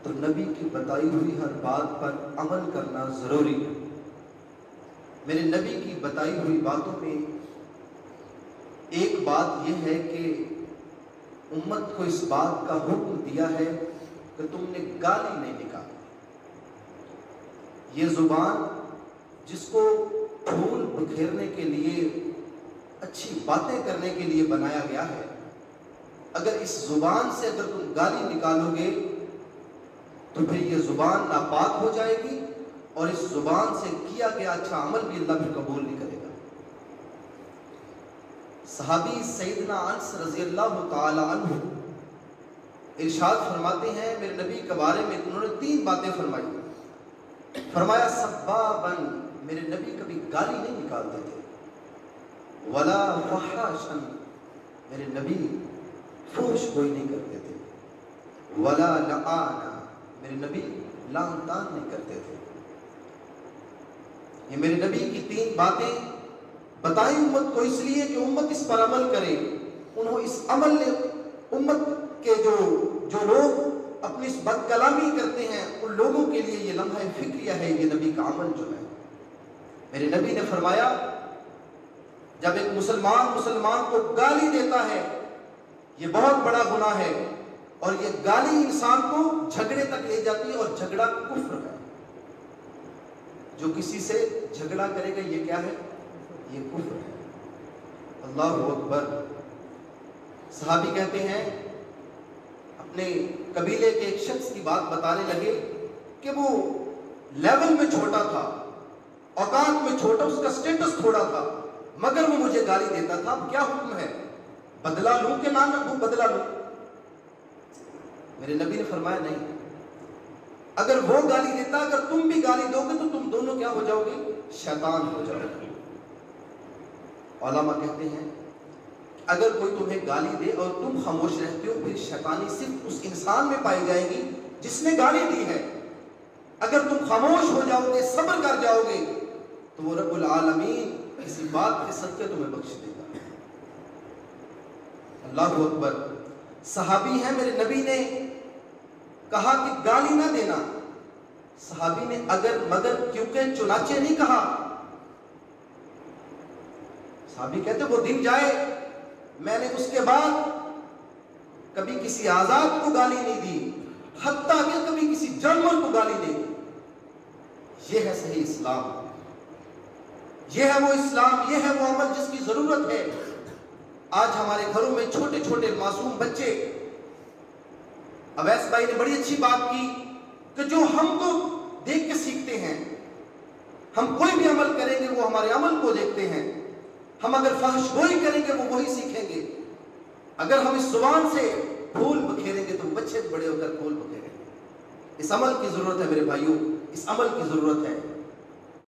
تو نبی کی بتائی ہوئی ہر بات پر عمل کرنا ضروری ہے۔ میرے نبی کی بتائی ہوئی باتوں میں ایک بات یہ ہے کہ امت کو اس بات کا حکم دیا ہے کہ تم نے گالی نہیں نکالی۔ یہ زبان جس کو پھول بکھیرنے کے لیے، اچھی باتیں کرنے کے لیے بنایا گیا ہے، اگر اس زبان سے اگر تم گالی نکالو گے تو پھر یہ زبان ناپاک ہو جائے گی، اور اس زبان سے کیا گیا اچھا عمل بھی اللہ پھر قبول نہیں کرے گا۔ صحابی سیدنا انس رضی اللہ تعالی عنہ ارشاد فرماتے ہیں، میرے نبی کے بارے میں انہوں نے 3 باتیں فرمائی۔ فرمایا سبابن، میرے نبی کبھی گالی نہیں نکالتے تھے، ولا فحاشا، میرے نبی فحش گوئی نہیں کرتے تھے، ولا لعانا، میرے نبی لعن طعن نہیں کرتے تھے۔ یہ میرے نبی کی 3 باتیں بتائی امت کو اس لیے کہ امت اس پر عمل کرے۔ انہوں اس عمل نے امت کے جو لوگ اپنی اس بد کلامی کرتے ہیں ان لوگوں کے لیے یہ لمحہ فکریہ ہے، یہ نبی کا عمل جو ہے۔ میرے نبی نے فرمایا جب ایک مسلمان کو گالی دیتا ہے یہ بہت بڑا گناہ ہے، اور یہ گالی انسان کو جھگڑے تک لے جاتی ہے، اور جھگڑا کفر ہے۔ جو کسی سے جھگڑا کرے گا یہ کیا ہے؟ یہ کفر ہے۔ اللہ اکبر۔ صحابی کہتے ہیں اپنے قبیلے کے ایک شخص کی بات بتانے لگے کہ وہ لیول میں چھوٹا تھا، اوقات میں چھوٹا، اس کا سٹیٹس تھوڑا تھا، مگر وہ مجھے گالی دیتا تھا، اب کیا حکم ہے؟ بدلہ لوں کہ نہ لوں؟ بدلہ لوں؟ میرے نبی نے فرمایا نہیں، اگر وہ گالی دیتا، اگر تم بھی گالی دو گے تو تم دونوں کیا ہو جاؤ گے؟ شیطان ہو جاؤ گے۔ علماء کہتے ہیں اگر کوئی تمہیں گالی دے اور تم خاموش رہتے ہو، پھر شیطانی صرف اس انسان میں پائی جائے گی جس نے گالی دی ہے۔ اگر تم خاموش ہو جاؤ گے، صبر کر جاؤ گے، تو وہ رب العالمین کسی بات کے صدقے تمہیں بخش دے گا۔ اللہ اکبر۔ صحابی ہیں، میرے نبی نے کہا کہ گالی نہ دینا۔ صحابی نے اگر مگر کیونکہ چنانچہ نہیں کہا۔ صحابی کہتے وہ دن جائے میں نے اس کے بعد کبھی کسی آزاد کو گالی نہیں دی، حتیٰ کہ کبھی کسی جرمن کو گالی نہیں دی۔ یہ ہے صحیح اسلام، یہ ہے وہ اسلام، یہ ہے وہ عمل جس کی ضرورت ہے۔ آج ہمارے گھروں میں چھوٹے چھوٹے معصوم بچے، اویس بھائی نے بڑی اچھی بات کی کہ جو ہم کو دیکھ کے سیکھتے ہیں، ہم کوئی بھی عمل کریں گے وہ ہمارے عمل کو دیکھتے ہیں۔ ہم اگر فحش گوئی کریں گے وہ وہی سیکھیں گے۔ اگر ہم اس زبان سے پھول بکھیریں گے تو بچے بڑے ہو کر پھول بکھیریں گے۔ اس عمل کی ضرورت ہے میرے بھائیوں، اس عمل کی ضرورت ہے۔